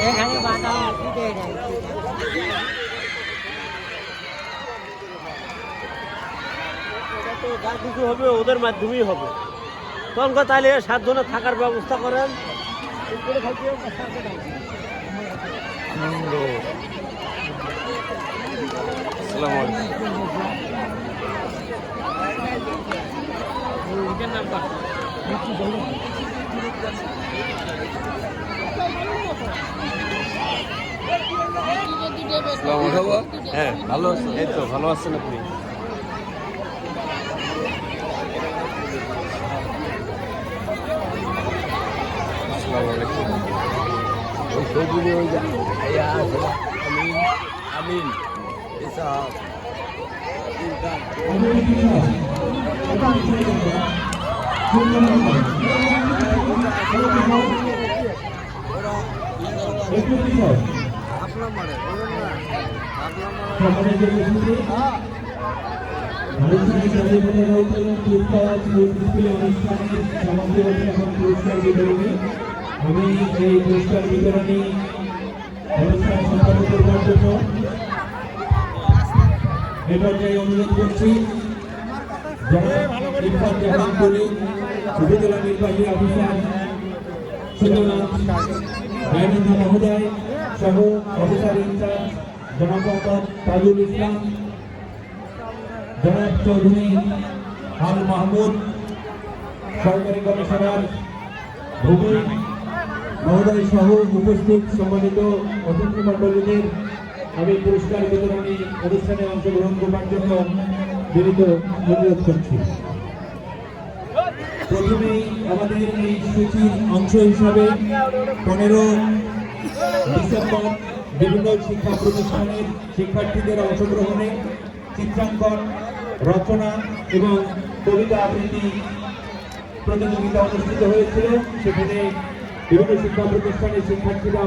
এখানে বাধা যা কিছু হবে ওদের মাধ্যমেই হবে। তখন তাহলে 7 জনের থাকার ব্যবস্থা করেন। হ্যাঁ ভালো আছেন? এই তো ভালো আছেন আপনি? আমিন আমি এই পুরস্কার বিতরণী অনুষ্ঠান সম্পন্ন করবার জন্য এ পর্যায়ে অনুরোধ করছি উপজেলা নির্বাহী অফিসার সুন্দরনাথ রায়নন্দা মহোদয় সহ অফিসার ইনচার্জ জনাব মোহাম্মদ তাজুল ইসলাম, জনাব চৌধুরী আল মাহমুদ, সরকারি কমিশনার ভূমি মহোদয় সহ উপস্থিত সম্মানিত অতিথি মণ্ডলীদের আমি পুরস্কার বিতরণী অনুষ্ঠানে অংশগ্রহণ করবার জন্য বিনীত অনুরোধ করছি। প্রথমেই আমাদের এই সূচির অংশ হিসাবে 15 ডিসেম্বর বিভিন্ন শিক্ষা প্রতিষ্ঠানের শিক্ষার্থীদের অংশগ্রহণে চিত্রাঙ্কন, রচনা এবং কবিতা আবৃত্তি প্রতিযোগিতা অনুষ্ঠিত হয়েছিল। সেখানে বিভিন্ন শিক্ষা প্রতিষ্ঠানের শিক্ষার্থীরা